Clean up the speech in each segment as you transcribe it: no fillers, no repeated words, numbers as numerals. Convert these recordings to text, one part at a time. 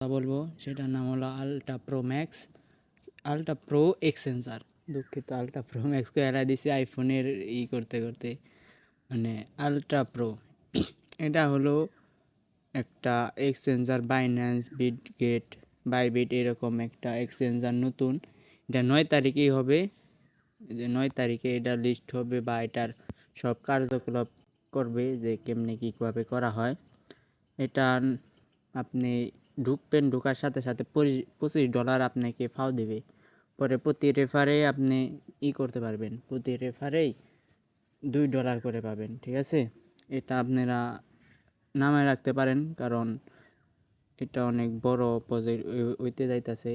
বলবো সেটার নাম হলো ultra pro max, ultra pro exchanger. দুঃখিত, আলট্রা প্রো ম্যাক্সকে এড়াই দিছি আইফোনের করতে করতে, মানে আলট্রা প্রো। এটা হলো একটা এক্সচেঞ্জার, বাইন্যান্স, বিটগেট, বাইবিট এরকম একটা এক্সচেঞ্জার নতুন। এটা 9 তারিখেই হবে, যে 9 তারিখে এটা লিস্ট হবে বা এটার সব কার্যকলাপ করবে যে কেমনে কীভাবে করা হয়। এটা আপনি ঢুকবেন, ঢোকার সাথে সাথে $25 আপনাকে ফাও দিবে। পরে প্রতি রেফারে আপনি করতে পারবেন, প্রতি রেফারেই $2 করে পাবেন, ঠিক আছে। এটা আপনারা নামে রাখতে পারেন, কারণ এটা অনেক বড় প্রজেক্ট হইতে যাইতেছে।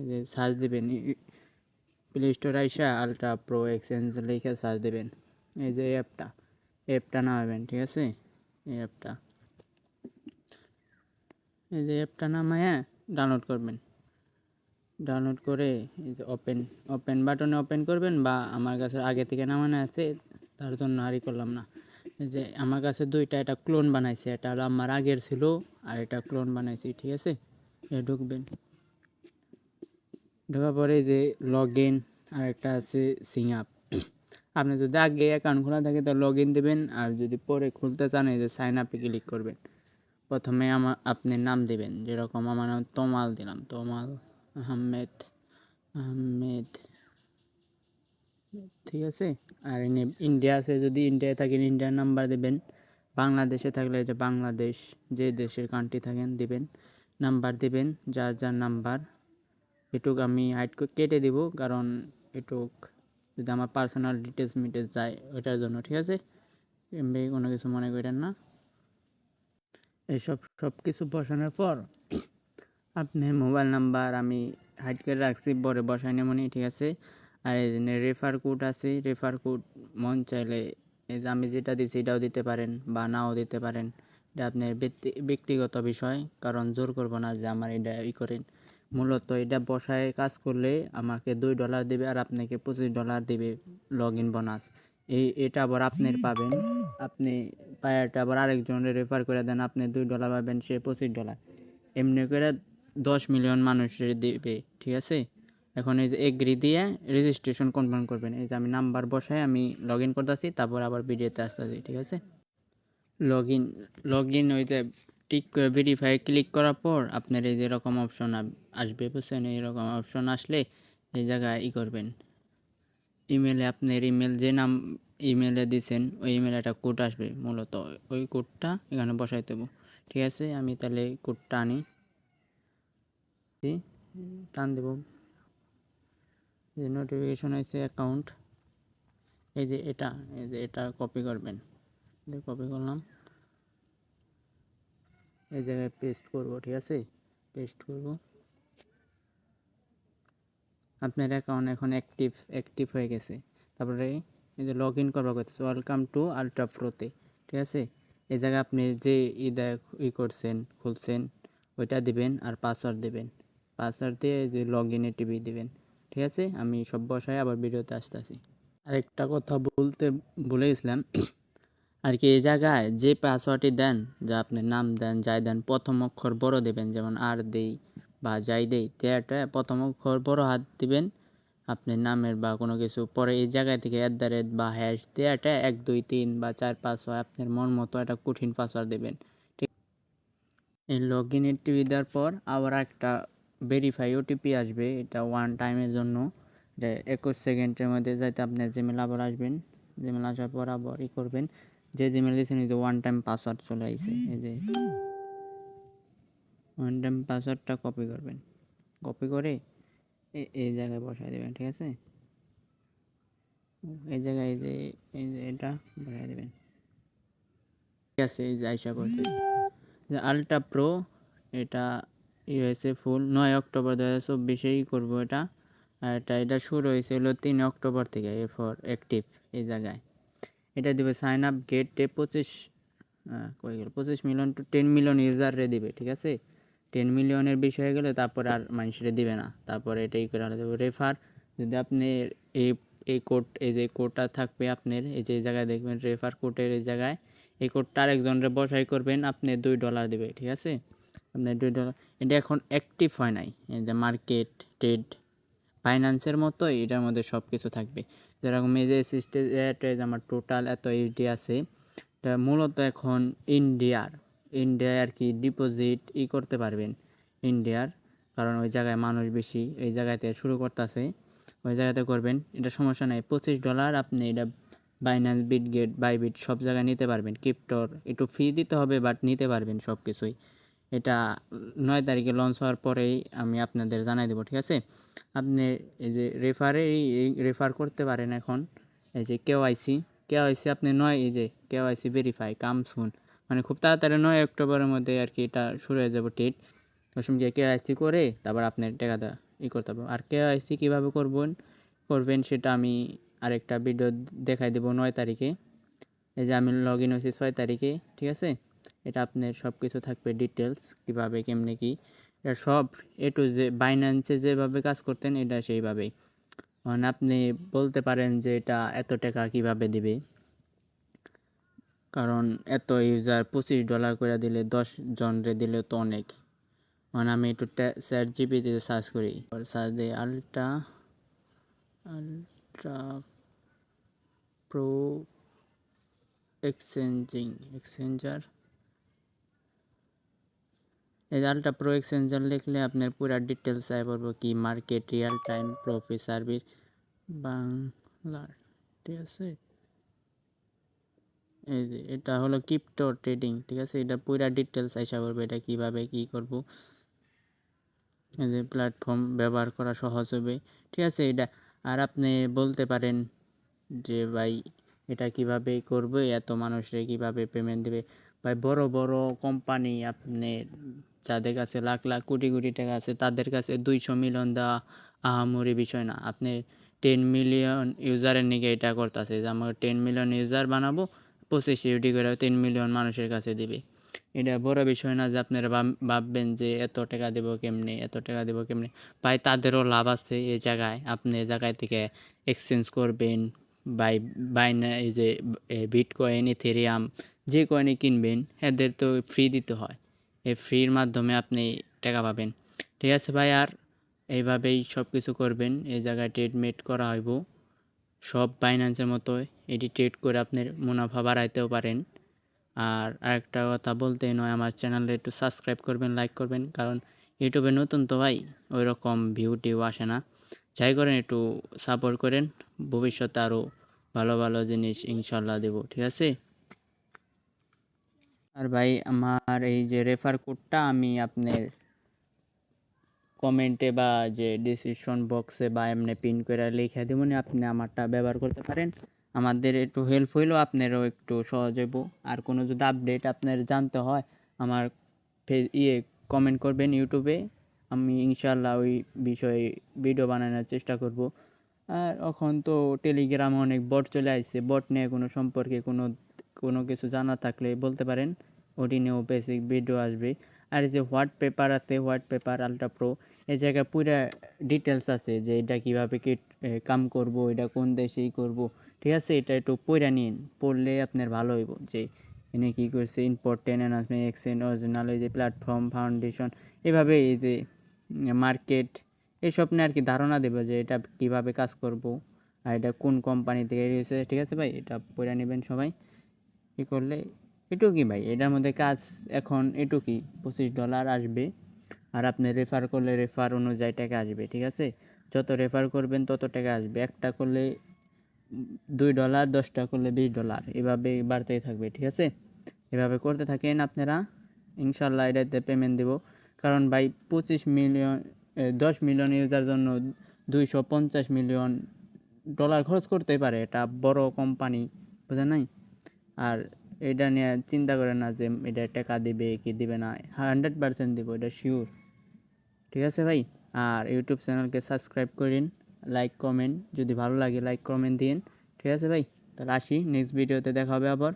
যে সার্চ দেবেন প্লে স্টোর আইসা আলট্রা প্রো এক্সচেঞ্জ লিখে সার্চ দেবেন, এই যে অ্যাপটা নামাবেন, ঠিক আছে। এই যে অ্যাপটা নামায়া ডাউনলোড করবেন। ডাউনলোড করে এই যে ওপেন বাটনে ওপেন করবেন, বা আমার কাছে আগে থেকে নামানো আছে তার জন্য আরই করলাম না। এই যে আমার কাছে দুইটা, এটা ক্লোন বানাইছে, এটা হলো আমার আগের ছিল আর এটা ক্লোন বানাইছি, ঠিক আছে। ঢুকবেন, ঢোকার পরে যে লগ ইন আর একটা আছে সিং আপ। আপনি যদি আগে অ্যাকাউন্ট খোলা থাকে তো লগ ইন দেবেন, আর যদি পরে খুলতে চান এই যে সাইন আপে ক্লিক করবেন। প্রথমে আপনি নাম দেবেন, যেরকম আমার নাম তমাল দিলাম, তমাল আহমেদ, ঠিক আছে। আর ইন্ডিয়া আছে, যদি ইন্ডিয়ায় থাকেন ইন্ডিয়ার নাম্বার দেবেন, বাংলাদেশে থাকলে যে বাংলাদেশ, যে দেশের কান্ট্রি থাকেন দিবেন, নাম্বার দিবেন যার যার নাম্বার। এটুক আমি হাইড কেটে দিব, কারণ এটুক যদি আমার পার্সোনাল ডিটেলস মিটে যায় ওইটার জন্য, ঠিক আছে। এমনি কোনো কিছু মনে করেন না। সব কিছু বসানোর পর আপনি মোবাইল নাম্বার আমি হাইড করে রাখছি, পরে বসাই নেমনি, ঠিক আছে। আর এই জন্য রেফার কোড আছে, রেফার কোড মন চাইলে এই যে আমি যেটা দিচ্ছি এটাও দিতে পারেন বা নাও দিতে পারেন, এটা আপনার ব্যক্তিগত বিষয়, কারণ জোর করবো না যে আমার এটা করেন। মূলত এটা বসায় কাজ করলে আমাকে $2 দেবে, আর আপনাকে $25 দেবে লগ ইন বোনাস। এটা আবার আপনার পাবেন, আপনি পায়ারটা আবার আরেকজনের রেফার করে দেন, আপনি $2 পাবেন, সে $25। এমনি করে 10 মিলিয়ন মানুষের দিবে, ঠিক আছে। এখন এই যে এগ্রি দিয়ে রেজিস্ট্রেশন কনফার্ম করবেন। এই যে আমি নাম্বার বসায় আমি লগ ইন করতেছি, তারপর আবার ভিডিওতে আসতেছি, ঠিক আছে। লগ ইন ওই যে টিক করে ভেরিফাই ক্লিক করার পর আপনার এই যে এরকম অপশন আসবে, বুঝছেন। এইরকম অপশন আসলে এই জায়গায় করবেন, ইমেলে আপনার ইমেল যে নাম ইমেলে দিয়েছেন ওই ইমেলে একটা কোড আসবে, মূলত ওই কোডটা এখানে বসাইতে হবে, ঠিক আছে। আমি তাহলে কোডটা আনি, টান দেব, যে নোটিফিকেশন আছে অ্যাকাউন্ট, এই যে এটা কপি করবেন, কপি করলাম, এই জায়গায় পেস্ট করব, ঠিক আছে। পেস্ট করব, আপনার অ্যাকাউন্ট এখন অ্যাক্টিভ হয়ে গেছে। তারপরে এই যে লগ ইন করবো করতেছে, ওয়েলকাম টু আলট্রা প্রোতে, ঠিক আছে। এই জায়গায় আপনি যে করছেন খুলছেন ওইটা দিবেন, আর পাসওয়ার্ড দিবেন, পাসওয়ার্ড দিয়ে যে লগ ইনে টিভি দিবেন, ঠিক আছে। আমি সব বসায় আবার ভিডিওতে আসতেছি। আরেকটা কথা বলতে ভুলে গেছিলাম আর কি, এই জায়গায় যে পাসওয়ার্ডটি দেন, যা আপনি নাম দেন যাই দেন, প্রথম অক্ষর বড় দেবেন, যেমন আর দেই বা যাই দেই তেটা প্রথম অক্ষর বড় হাত দিবেন আপনার নামের বা কোনো কিছু। পরে এই জায়গায় থেকে @ বা হ্যাশ দেয়াটা 1 2 3 বা 4 5 হয়, আপনার মন মতো একটা কঠিন পাসওয়ার্ড দেবেন, ঠিক। এই লগ ইন টিভি দেওয়ার পর আবার একটা ভেরিফাই ওটিপি আসবে, এটা 1 টাইমের জন্য, এটা 21 সেকেন্ডের মধ্যে যাইতে আপনার জিমেল আবার আসবেন। জিমেল আসার পর আবার করবেন, যে জিমেল দিয়েছেন এই যে 1 টাইম পাসওয়ার্ড চলে আসছে, এই যে 1 টাইম পাসওয়ার্ডটা কপি করবেন, কপি করে এই জায়গায় বসাই দেবেন, ঠিক আছে। এই জায়গায় এই যে এটা বসাই দেবেন, ঠিক আছে। এই যে আইসা করছে যে আলট্রা প্রো, এটা হয়েছে ফুল 9 অক্টোবর 2024 করবো এটা। আর এটা শুরু হয়েছে হলো 3 অক্টোবর থেকে, এরপর অ্যাক্টিভ এই জায়গায় এটা দিবে। সাইন আপ গেটে 25 মিলিয়ন টু 10 মিলিয়ন ইউজারে দিবে, ঠিক আছে। 10 মিলিয়নের বেশি হয়ে গেলে তারপরে আর মানুষের দিবে না, তারপরে এটাই করে আলাদা দেবে। রেফার, যদি আপনি এই কোড, এই যে কোডটা থাকবে আপনার এই যে জায়গায় দেখবেন রেফার কোডের এই জায়গায়, এই কোডটা আরেকজনের বসাই করবেন, আপনি $2 দেবে, ঠিক আছে। আপনার $2 এটা এখন অ্যাক্টিভ হয় নাই। এই যে মার্কেট ট্রেড ফাইন্যান্সের মতোই এটার মধ্যে সব কিছু থাকবে। যেরকম এই যে সিস্টেম আমার টোটাল এত ইউএসডি আছে, এটা মূলত এখন ইন্ডিয়ায় আর কি ডিপোজিট করতে পারবেন ইন্ডিয়ার, কারণ ওই জায়গায় মানুষ বেশি, এই জায়গাতে শুরু করতেছে, ওই জায়গাতে করবেন, এটা সমস্যা নাই। $25 আপনি এটা বাইন্যান্স, বিটগেট, বাইবিট সব জায়গায় নিতে পারবেন। ক্রিপ্টোর একটু ফি দিতে হবে, বাট নিতে পারবেন সব কিছুই। এটা 9 তারিখে লঞ্চ হওয়ার পরেই আমি আপনাদের জানাই দেবো, ঠিক আছে। আপনি এই যে রেফার করতে পারেন এখন। এই যে কেওয়াইসি আপনি এই যে কেওয়াইসি ভেরিফাই কাম সুন, মানে খুব তাড়াতাড়ি 9 অক্টোবরের মধ্যে আর কি এটা শুরু হয়ে যাবে ডেট। ওই সময় কেওয়াইসি করে তারপর আপনার টাকাটা করতে হবে। আর কেওয়াইসি কীভাবে করবেন সেটা আমি আরেকটা ভিডিও দেখাই দেবো 9 তারিখে। এই যে আমি লগ ইন হয়েছি 6 তারিখে, ঠিক আছে। এটা আপনার সব কিছু থাকবে ডিটেলস, কীভাবে কেমনে কি, এটা সব যে বাইন্যান্সে যেভাবে কাজ করতেন এটা সেইভাবেই। মানে আপনি বলতে পারেন যে এটা এত টাকা কিভাবে দিবে, কারণ এত ইউজার $25 করে দিলে 10 জনরে দিলে তো অনেক। মানে আমি একটু ChatGPT সার্চ করি, সার্চ দিই আলট্রা প্রো এক্সচেঞ্জার। এই যে আলট্রা প্রো এক্সচেঞ্জার লিখলে আপনার পুরা ডিটেলস আয় পড়বো, কি market, real time, profit, service বাংলার, ঠিক আছে। এই যে এটা হলো ক্রিপ্টো ট্রেডিং, ঠিক আছে। এটা পুরা ডিটেলস আইসা করবে, এটা কিভাবে কি করব। এই যে প্ল্যাটফর্ম ব্যবহার করা সহজ হবে, ঠিক আছে এটা। আর আপনি বলতে পারেন যে ভাই এটা কিভাবে করবে, এত মানুষরে কিভাবে পেমেন্ট দেবে। ভাই বড় বড় কোম্পানি আপনি যাদের কাছে লাখ লাখ কোটি কোটি টাকা আছে তাদের কাছে 200 মিলিয়ন দেওয়া আহামরি বিষয় না। আপনি 10 মিলিয়ন ইউজারের নিকে এটা করতেছে যে আমার 10 মিলিয়ন ইউজার বানাবো, 25 ইউডি করে 3 মিলিয়ন মানুষের কাছে দিবে। এটা বড় বিষয় না যে আপনারা ভাববেন যে এত টাকা দেবো কেমনে। ভাই তাদেরও লাভ আছে এই জায়গায়। আপনি এই জায়গায় থেকে এক্সচেঞ্জ করবেন, এই যে বিটকয়েন, ইথেরিয়াম যে কয়েনই কিনবেন এদের তো ফ্রি দিতে হয়, এই ফ্রির মাধ্যমে আপনি টাকা পাবেন, ঠিক আছে ভাই। আর এইভাবেই সব কিছু করবেন, এই জায়গায় ট্রেডমেট করা হইব সব বাইন্যান্সের মতোই। এটি ট্রেড করে আপনার মুনাফা বাড়াইতেও পারেন। আর আরেকটা কথা বলতেই নয়, আমার চ্যানেলে একটু সাবস্ক্রাইব করবেন, লাইক করবেন, কারণ ইউটিউবে নতুন তো ভাই ওই রকম ভিউ টিউ আসে না। যাই করেন একটু সাপোর্ট করেন, ভবিষ্যতে আরও ভালো ভালো জিনিস ইনশাল্লাহ দেব, ঠিক আছে। আর ভাই আমার এই যে রেফার কোডটা আমি আপনার কমেন্টে বা যে ডিসক্রিপশন বক্সে বা এমনি পিন করে লিখে দেবো, আপনি আমারটা ব্যবহার করতে পারেন। আমাদের একটু হেল্প হইলেও আপনারও একটু সহজ হইব। আর কোনো যদি আপডেট আপনার জানতে হয় আমার কমেন্ট করবেন ইউটিউবে, আমি ইনশাল্লাহ ওই বিষয়ে ভিডিও বানানোর চেষ্টা করব। আর এখন তো টেলিগ্রামে অনেক বট চলে আসছে, বট নিয়ে কোনো সম্পর্কে কোনো কিছু জানা থাকলে বলতে পারেন, ওটি নিয়েও বেসিক ভিডিও আসবে। আর এই যে হোয়াটপেপার আছে, হোয়াটপেপার আলট্রা প্রো, এই জায়গায় পুরা ডিটেলস আছে যে এটা কীভাবে কাম করব, এটা কোন দেশেই করব, ঠিক আছে। এটা একটু পড়ে নিন, পড়লে আপনার ভালো হইব যে এনে কী করছে, ইম্পর্টেন্ট অ্যানাউন্সমেন্ট, এক্সচেঞ্জ, অরিজিনাল, এই যে প্ল্যাটফর্ম, ফাউন্ডেশন, এভাবে এই যে মার্কেট, এইসব নিয়ে আর কি ধারণা দেবে যে এটা কিভাবে কাজ করব আর এটা কোন কোম্পানি থেকে রয়েছে, ঠিক আছে ভাই। এটা পড়ে নেবেন সবাই। করলে এটুকুই ভাই, এটার মধ্যে কাজ এখন এটুকুই। $25 আসবে, আর আপনি রেফার করলে রেফার অনুযায়ী টাকা আসবে, ঠিক আছে। যত রেফার করবেন তত টাকা আসবে। একটা করলে $2, 10টা করলে $20, এভাবে বাড়তেই থাকবে, ঠিক আছে। এভাবে করতে থাকেন আপনারা, ইনশাল্লাহ এটাতে পেমেন্ট দেব। কারণ ভাই 10 মিলিয়ন ইউজার জন্য $250 মিলিয়ন খরচ করতে পারে, এটা বড় কোম্পানি, বুঝেন নাই। আর এটা নিয়ে চিন্তা করে না যে এটা টাকা দিবে কি দিবে না, 100% দেবো, এটা শিওর, ঠিক আছে ভাই। আর ইউটিউব চ্যানেলকে সাবস্ক্রাইব করেন, লাইক কমেন্ট, যদি ভালো লাগে লাইক কমেন্ট দিন, ঠিক আছে ভাই। তাহলে আসি, নেক্সট ভিডিওতে দেখা হবে আবার।